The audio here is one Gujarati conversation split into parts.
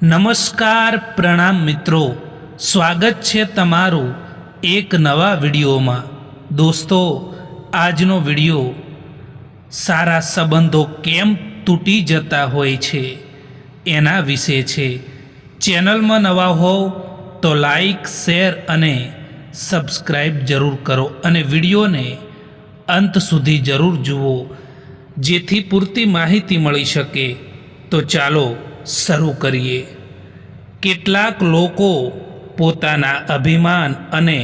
નમસ્કાર પ્રણામ મિત્રો, સ્વાગત છે તમારું એક નવા વિડીયોમાં। દોસ્તો, આજનો વિડીયો સારા સંબંધો કેમ તૂટી જતા હોય છે એના વિશે છે। ચેનલમાં નવા હોવ તો લાઈક, શેર અને સબસ્ક્રાઈબ જરૂર કરો અને વિડીયોને અંત સુધી જરૂર જુઓ, જેથી પૂરતી માહિતી મળી શકે। તો ચાલો શરૂ કરીએ। કેટલાક લોકો પોતાના અભિમાન અને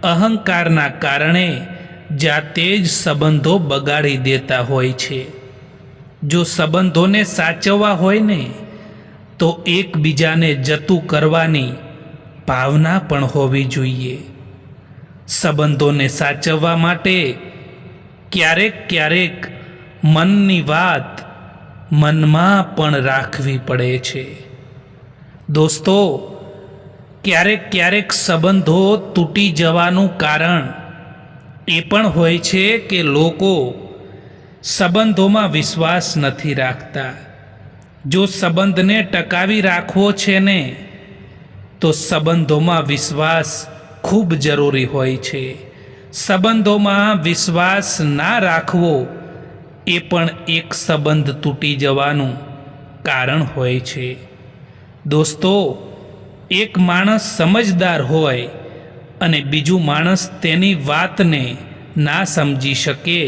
અહંકારના કારણે જાતે જ સંબંધો બગાડી દેતા હોય છે। જો સંબંધોને સાચવવા હોય ને તો એકબીજાને જતું કરવાની ભાવના પણ હોવી જોઈએ। સંબંધોને સાચવવા માટે ક્યારેક મનની વાત મનમાં પણ રાખવી પડે છે। દોસ્તો, ક્યારેક સંબંધો તૂટી જવાનું કારણ એ પણ હોય છે કે લોકો સંબંધોમાં વિશ્વાસ નથી રાખતા। જો સંબંધને ટકાવી રાખવો છે ને તો સંબંધોમાં વિશ્વાસ ખૂબ જરૂરી હોય છે। સંબંધોમાં વિશ્વાસ ના રાખવો એ પણ એક સંબંધ તૂટી જવાનું કારણ હોય છે। દોસ્તો, એક માણસ સમજદાર હોય અને બીજું માણસ તેની વાતને ના સમજી શકે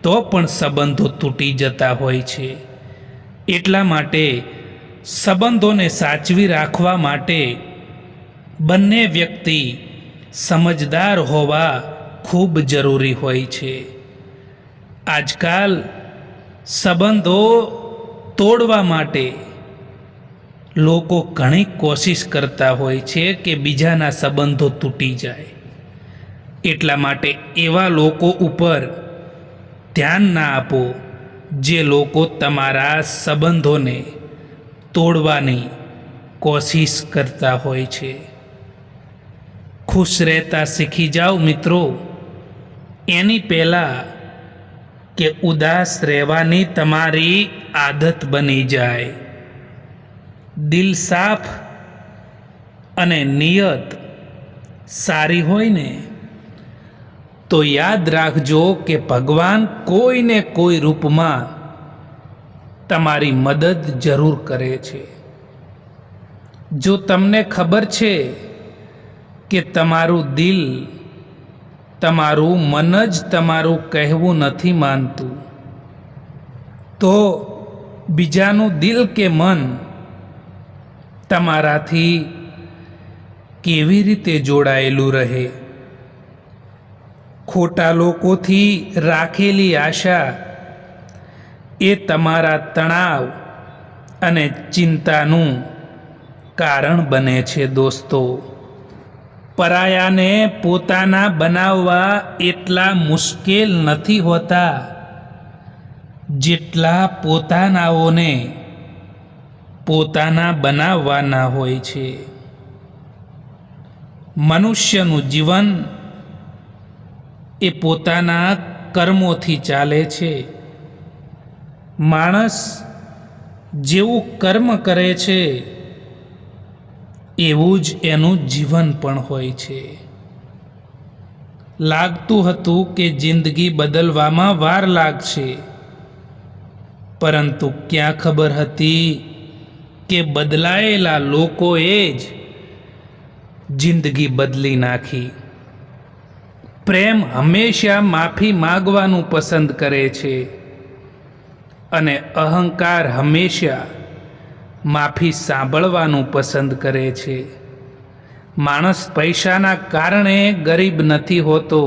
તો પણ સંબંધો તૂટી જતા હોય છે। એટલા માટે સંબંધોને સાચવી રાખવા માટે બંને વ્યક્તિ સમજદાર હોવા ખૂબ જરૂરી હોય છે। આજકાલ સંબંધો તોડવા માટે લોકો ઘણી કોશિશ કરતા હોય છે કે બીજાના સંબંધો તૂટી જાય। એટલા માટે એવા લોકો ઉપર ધ્યાન ના આપો જે લોકો તમારા સંબંધોને તોડવાની કોશિશ કરતા હોય છે। ખુશ રહેતા શીખી જાઓ મિત્રો, એની પહેલાં કે ઉદાસ રહેવાની તમારી આદત બની જાય। દિલ સાફ અને નિયત સારી હોય ને તો યાદ રાખજો કે ભગવાન કોઈને કોઈ રૂપમાં તમારી મદદ જરૂર કરે છે। જો તમને ખબર છે કે તમારું દિલ, તમારું મન જ તમારું કહેવું નથી માનતું, તો બીજાનું દિલ કે મન તમારાથી કેવી રીતે જોડાયેલું રહે? ખોટા લોકોથી રાખેલી આશા એ તમારા તણાવ અને ચિંતાનું કારણ બને છે। દોસ્તો, પરાયાને પોતાના બનાવવા એટલા મુશ્કેલ નથી હોતા જેટલા પોતાનાઓને પોતાના બનાવવાના હોય છે। મનુષ્યનું જીવન એ પોતાના કર્મોથી ચાલે છે। માણસ જેવું કર્મ કરે છે એવું જ એનું જીવન પણ હોય છે। લાગતું હતું કે જિંદગી બદલવામાં વાર લાગશે, પરંતુ ક્યાં ખબર હતી કે બદલાયેલા લોકોએ જ જિંદગી બદલી નાખી। પ્રેમ હંમેશા માફી માગવાનું પસંદ કરે છે અને અહંકાર હંમેશા માફી સાંભળવાનું પસંદ કરે છે। માણસ પૈસાના કારણે ગરીબ નથી હોતો,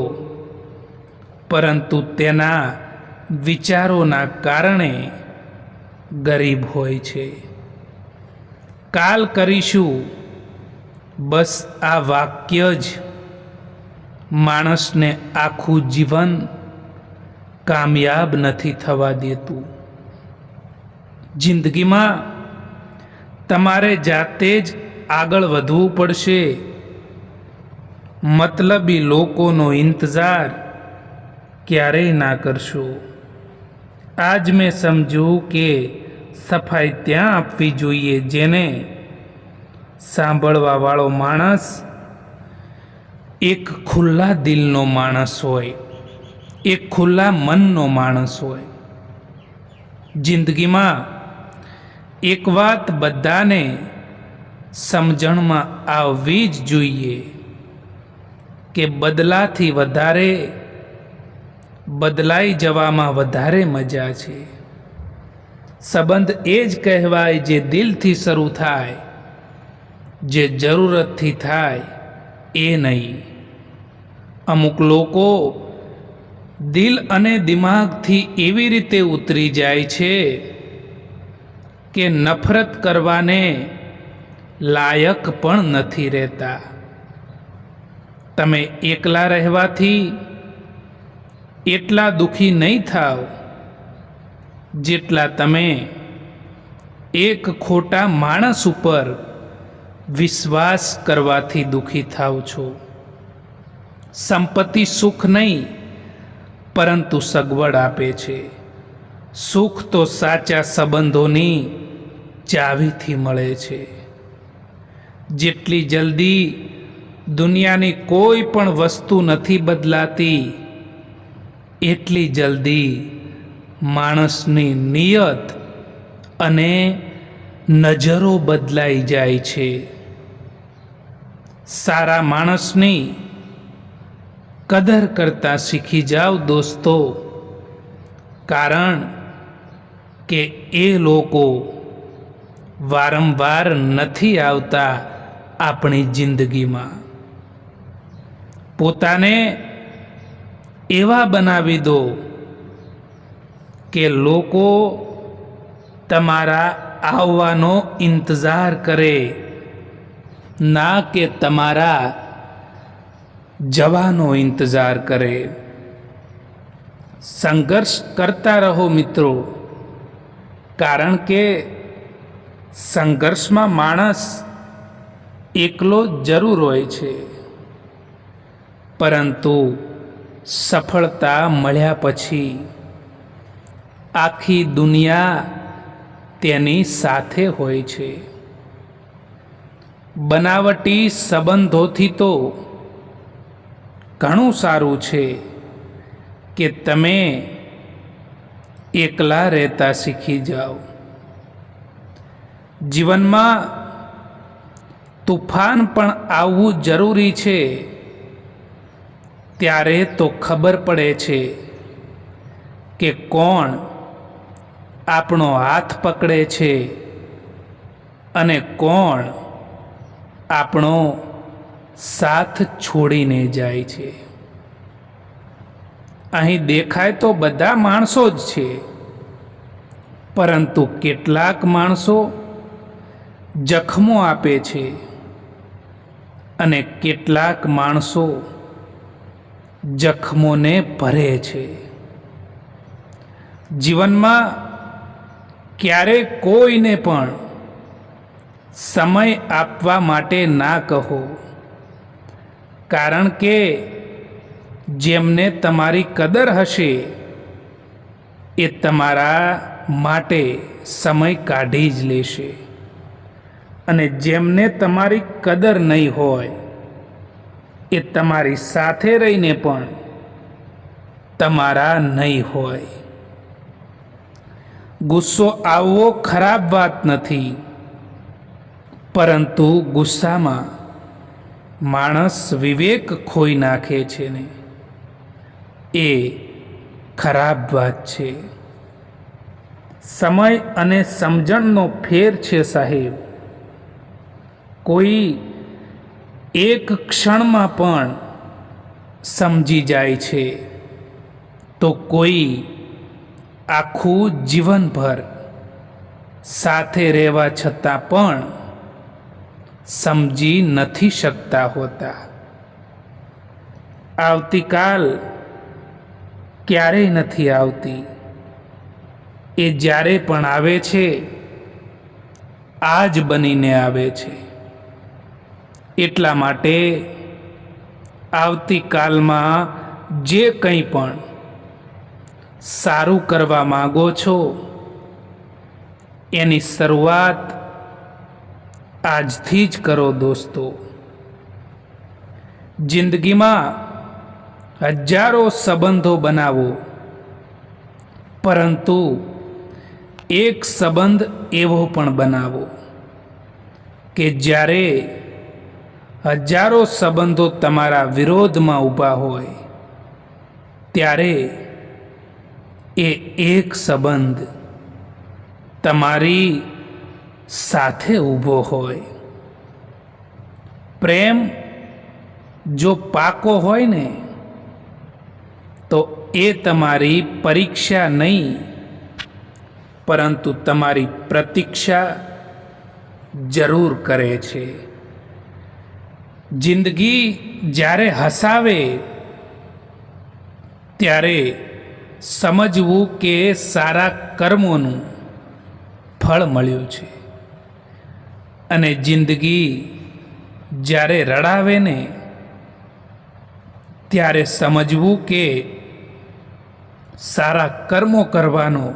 પરંતુ તેના વિચારોના કારણે ગરીબ હોય છે। કાલ કરીશું, બસ આ વાક્ય જ માણસને આખું જીવન કામયાબ નથી થવા દેતું। જિંદગીમાં તમારે જાતે જ આગળ વધવું પડશે। મતલબી લોકોનો ઇંતજાર ક્યારેય ના કરશો। આજ મેં સમજ્યું કે સફાઈ ત્યાં આપવી જોઈએ જેને સાંભળવાવાળો માણસ એક ખુલ્લા દિલનો માણસ હોય, એક ખુલ્લા મનનો માણસ હોય. જિંદગીમાં એક વાત બધાને સમજણમાં આવવી જ જોઈએ કે બદલાથી વધારે બદલાઈ જવામાં વધારે મજા છે. સંબંધ એ જ કહેવાય જે દિલથી શરૂ થાય, જે જરૂરતથી થાય એ નહીં. અમુક લોકો દિલ અને દિમાગથી એવી રીતે ઉતરી જાય છે કે નફરત કરવાને લાયક પણ નથી રહેતા. તમે એકલા રહેવાથી એટલા દુઃખી નહીં થાવ જેટલા તમે એક ખોટા માણસ ઉપર વિશ્વાસ કરવાથી દુઃખી થાવ છો. સંપત્તિ સુખ નહીં પરંતુ સગવડ આપે છે. સુખ તો સાચા સંબંધોની ચાવીથી મળે છે. જેટલી જલ્દી દુનિયાની કોઈ પણ વસ્તુ નથી બદલાતી, એટલી જલ્દી માણસની નિયત અને નજરો બદલાઈ જાય છે. સારા માણસની કદર કરતા શીખી જાઓ દોસ્તો, કારણ કે એ લોકો વારંવાર નથી આવતા આપણી જિંદગીમાં. પોતાને એવા બનાવી દો કે લોકો તમારા આવવાનો ઇંતજાર કરે, ના કે તમારા જવાનો ઇંતજાર કરે. સંઘર્ષ કરતા રહો મિત્રો, કારણ કે સંઘર્ષમાં માણસ એકલો જરૂર હોય છે, પરંતુ સફળતા મળ્યા પછી આખી દુનિયા તેની સાથે હોય છે. બનાવટી સંબંધોથી તો ઘણું સારું છે કે તમે એકલા રહેતા શીખી જાઓ. જીવનમાં તુફાન પણ આવવું જરૂરી છે, ત્યારે તો ખબર પડે છે કે કોણ આપણો હાથ પકડે છે અને કોણ આપણો સાથ છોડીને જાય છે. અહીં દેખાય તો બધા માણસો જ છે, પરંતુ કેટલાક માણસો જખમો આપે છે અને કેટલાક માણસો જખમોને ભરે છે. જીવનમાં ક્યારેય કોઈને પણ સમય આપવા માટે ના કહો, કારણ કે જેમને તમારી કદર હશે એ તમારા માટે સમય કાઢી જ લેશે, અને જેમને તમારી કદર નહીં હોય એ તમારી સાથે રહીને પણ તમારા નહીં હોય. ગુસ્સો આવવો ખરાબ વાત નથી, પરંતુ ગુસ્સામાં માણસ વિવેક ખોઈ નાખે છે ને એ ખરાબ વાત છે. સમય અને સમજણનો ફેર છે સાહેબ. કોઈ એક ક્ષણમાં પણ સમજી જાય છે, તો કોઈ આખું જીવનભર સાથે રહેવા છતાં પણ સમજી નથી શકતા હોતા. આવતીકાલ ક્યારેય નથી આવતી, એ જ્યારે પણ આવે છે આજ બનીને આવે છે. એટલા માટે આવતીકાલમાં જે કંઈ પણ સારું કરવા માગો છો એની શરૂઆત આજથી જ કરો દોસ્તો. જિંદગીમાં હજારો સંબંધો બનાવો, પરંતુ એક સંબંધ એવો પણ બનાવો કે જ્યારે હજારો સંબંધો તમારા વિરોધમાં ઊભા હોય ત્યારે એ એક સંબંધ તમારી સાથે ઊભો હોય. પ્રેમ જો પાકો હોય ને તો એ તમારી પરીક્ષા નહીં, પરંતુ તમારી પ્રતીક્ષા જરૂર કરે છે. જિંદગી જ્યારે હસાવે ત્યારે સમજવું કે સારા કર્મોનું ફળ મળ્યું છે, અને જિંદગી જ્યારે રડાવે ને ત્યારે સમજવું કે સારા કર્મો કરવાનો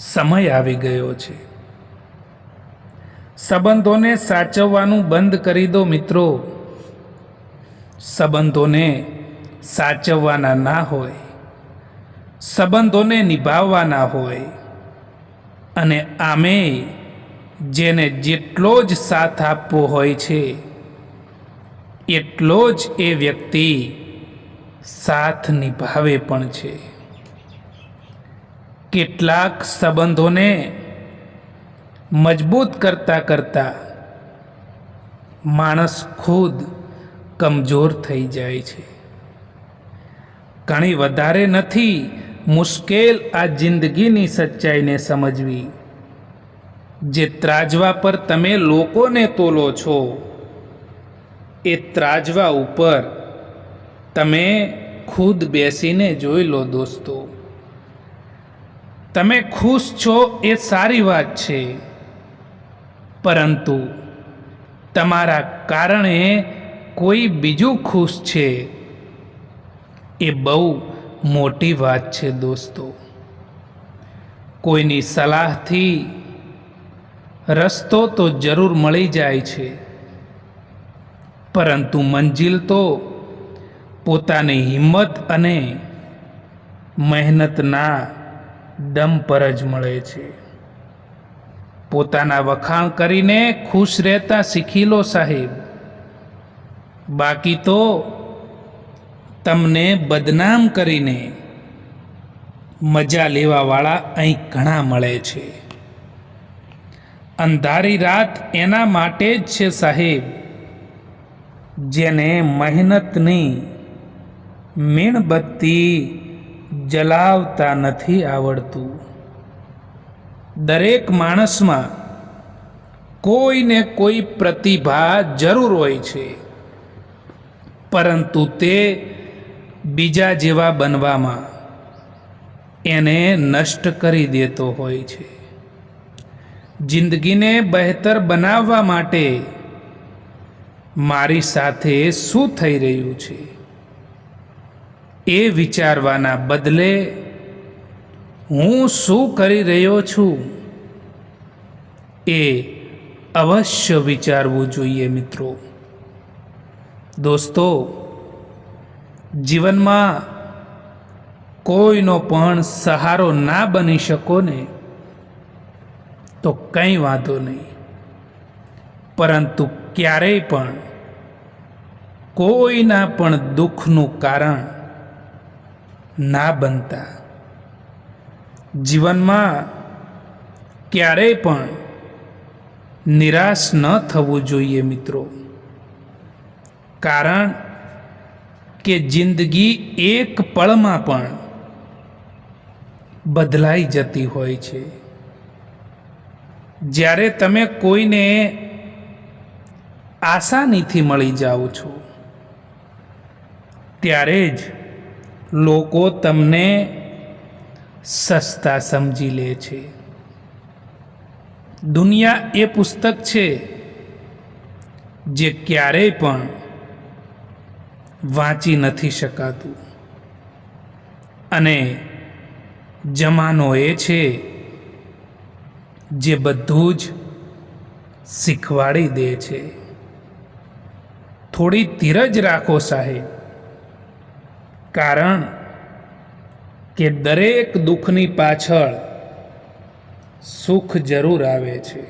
સમય આવી ગયો છે. સંબંધોને સાચવવાનું બંધ કરી દો મિત્રો. સંબંધોને સાચવવાના ના હોય, સંબંધોને નિભાવવાના હોય. અને આમે જેને જેટલો જ સાથ આપવો હોય છે એટલો જ એ વ્યક્તિ સાથ નિભાવે પણ છે. કેટલાક સંબંધોને મજબૂત કરતા કરતા માણસ ખુદ કમજોર થઈ જાય છે. ઘણી વધારે નથી મુશ્કેલ આ જિંદગીની સચ્ચાઈને સમજવી. જે ત્રાજવા પર તમે લોકોને તોલો છો એ ત્રાજવા ઉપર તમે ખુદ બેસીને જોઈ લો દોસ્તો. તમે ખુશ છો એ સારી વાત છે, પરંતુ તમારા કારણે કોઈ બીજું ખુશ છે એ બહુ મોટી વાત છે દોસ્તો. કોઈની સલાહથી રસ્તો તો જરૂર મળી જાય છે, પરંતુ મંજિલ તો પોતાની હિંમત અને મહેનતના દમ પર જ મળે છે. પોતાના વખાણ કરીને ખુશ રહેતા શીખી લો સાહેબ, બાકી તો તમને બદનામ કરીને મજા લેવાવાળા અહીં ઘણા મળે છે. અંધારી રાત એના માટે જ છે સાહેબ જેને મહેનતની મીણબત્તી જલાવતા નથી આવડતું. દરેક માણસમાં કોઈને કોઈ પ્રતિભા જરૂર હોય છે, પરંતુ તે બીજા જેવા બનવામાં એને નષ્ટ કરી દેતો હોય છે. જિંદગીને બહેતર બનાવવા માટે મારી સાથે શું થઈ રહ્યું છે એ વિચારવાના બદલે હું શું કરી રહ્યો છું એ અવશ્ય વિચારવું જોઈએ મિત્રો. દોસ્તો, જીવનમાં કોઈનો પણ સહારો ના બની શકો ને તો કંઈ વાંધો નહીં, પરંતુ ક્યારેય પણ કોઈના પણ દુઃખનું કારણ ના બનતા. જીવનમાં ક્યારેય પણ નિરાશ ન થવું જોઈએ મિત્રો, કારણ કે જિંદગી એક પળમાં પણ બદલાઈ જતી હોય છે. જ્યારે તમે કોઈને આસાનીથી મળી જાઓ છો ત્યારે જ લોકો તમને સસ્તા સમજી લે છે. દુનિયા એ પુસ્તક છે જે ક્યારેય પણ વાંચી નથી શકાતું, અને જમાનો એ છે જે બધું જ શીખવાડી દે છે. થોડી ધીરજ રાખો સાહેબ, કારણ કે દરેક દુઃખની પાછળ સુખ જરૂર આવે છે.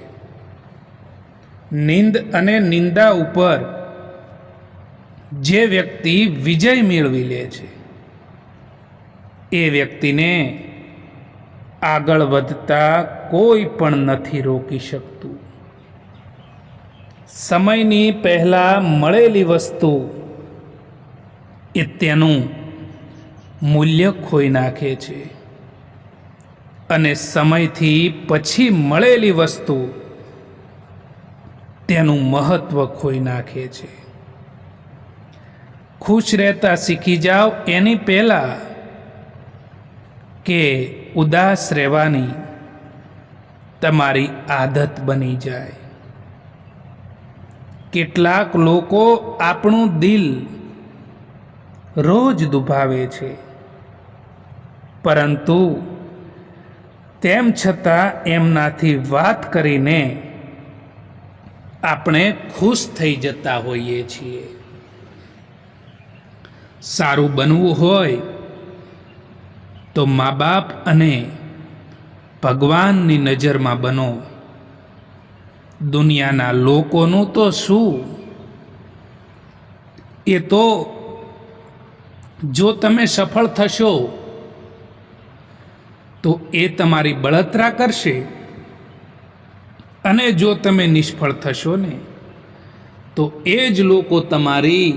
નિંદ અને નિંદા ઉપર જે વ્યક્તિ વિજય મેળવી લે છે એ વ્યક્તિને આગળ વધતા કોઈ પણ નથી રોકી શકતું. સમયની પહેલા મળેલી વસ્તુ એ તેનું મૂલ્ય ખોઈ નાખે છે અને સમયથી પછી મળેલી વસ્તુ તેનું મહત્વ ખોઈ નાખે છે. ખુશ રહેતા શીખી જાઓ એની પહેલા કે ઉદાસ રહેવાની તમારી આદત બની જાય. કેટલાક લોકો આપણું દિલ રોજ દુભાવે છે, પરંતુ તેમ છતાં એમનાથી વાત કરીને આપણે ખુશ થઈ જતા હોઈએ છીએ. સારું બનવું હોય તો મા બાપ અને ભગવાનની નજરમાં બનો. દુનિયાના લોકોનું તો શું, એ તો જો તમે સફળ થશો તો એ તમારી બળતરા કરશે, અને જો તમે નિષ્ફળ થશો ને તો એ જ લોકો તમારી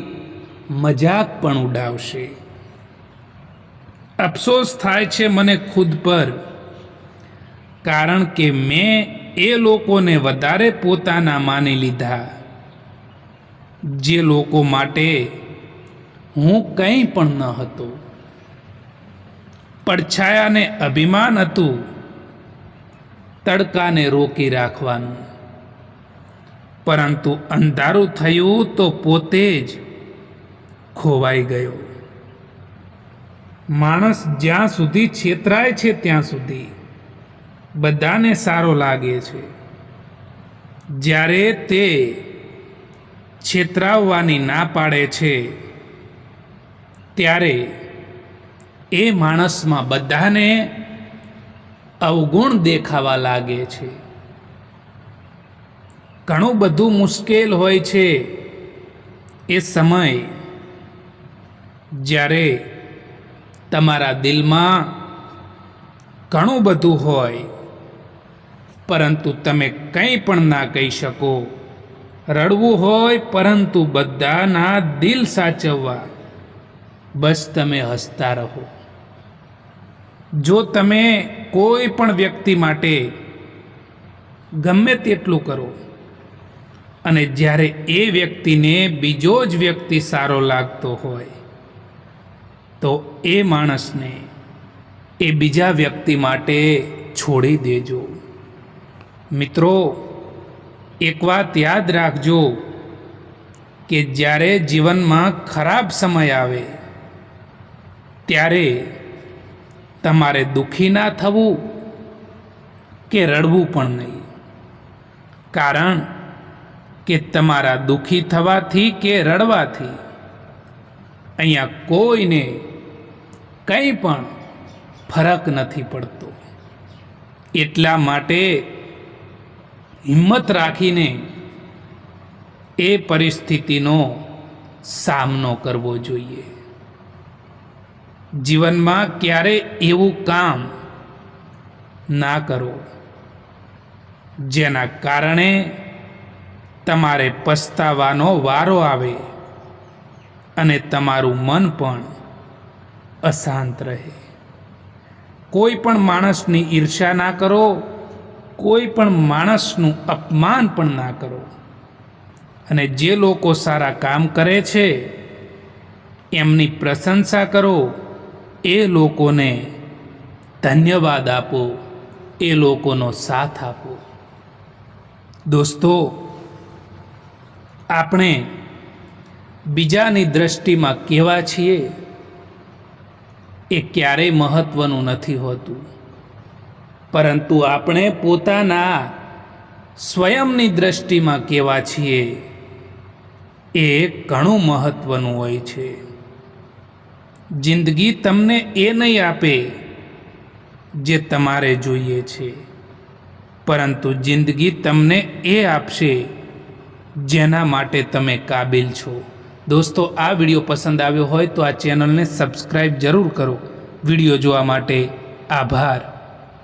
મજાક પણ ઉડાવશે. અફસોસ થાય છે મને ખુદ પર, કારણ કે મેં એ લોકોને વધારે પોતાના માની લીધા જે લોકો માટે હું કંઈ પણ ન હતો. પડછાયાને અભિમાન હતું તડકાને રોકી રાખવાનું, પરંતુ અંધારું થયું તો પોતે જ ખોવાઈ ગયો. માણસ જ્યાં સુધી છેતરાય છે ત્યાં સુધી બધાને સારો લાગે છે. જ્યારે તે છેતરાવવાની ના પાડે છે ત્યારે એ માણસમાં બધાને અવગુણ દેખાવા લાગે છે. ઘણું બધું મુશ્કેલ હોય છે એ સમય જ્યારે તમારા દિલમાં ઘણું બધું હોય પરંતુ તમે કંઈ પણ ના કહી શકો. રડવું હોય પરંતુ બધાના દિલ સાચવવા, બસ તમે હસતા રહો. જો તમે કોઈ પણ વ્યક્તિ માટે ગમે તેટલું કરો અને જ્યારે એ વ્યક્તિને બીજો જ વ્યક્તિ સારો લાગતો હોય તો એ માણસને એ બીજા વ્યક્તિ માટે છોડી દેજો. મિત્રો, એક વાત યાદ રાખજો કે જ્યારે જીવનમાં ખરાબ સમય આવે ત્યારે તમારે દુઃખી ના થવું કે રડવું પણ નહીં, કારણ કે તમારા દુઃખી થવાથી કે રડવાથી અહીંયા કોઈને કંઈ પણ ફરક નથી પડતો. એટલા માટે હિંમત રાખીને એ પરિસ્થિતિનો સામનો કરવો જોઈએ. જીવનમાં ક્યારે એવું કામ ના કરો જેના કારણે તમારે પસ્તાવાનો વારો આવે અને તમારું મન પણ અશાંત રહે. કોઈ પણ માણસની ઈર્ષ્યા ના કરો, કોઈ પણ માણસનું અપમાન પણ ના કરો, અને જે લોકો સારા કામ કરે છે એમની પ્રશંસા કરો, એ લોકોને ધન્યવાદ આપો, એ લોકોનો સાથ આપો. દોસ્તો, આપણે બીજાની દ્રષ્ટિમાં કેવા છીએ એ ક્યારેય મહત્વનું નથી હોતું, પરંતુ આપણે પોતાના સ્વયંની દ્રષ્ટિમાં કેવા છીએ એ ઘણું મહત્વનું હોય છે. જિંદગી તમને એ નહીં આપે જે તમારે જોઈએ છે, પરંતુ જિંદગી તમને એ આપશે જેના માટે તમે કાબિલ છો. દોસ્તો, આ વિડીયો પસંદ આવ્યો હોય તો આ ચેનલને સબસ્ક્રાઈબ જરૂર કરો. વિડીયો જોવા માટે આભાર.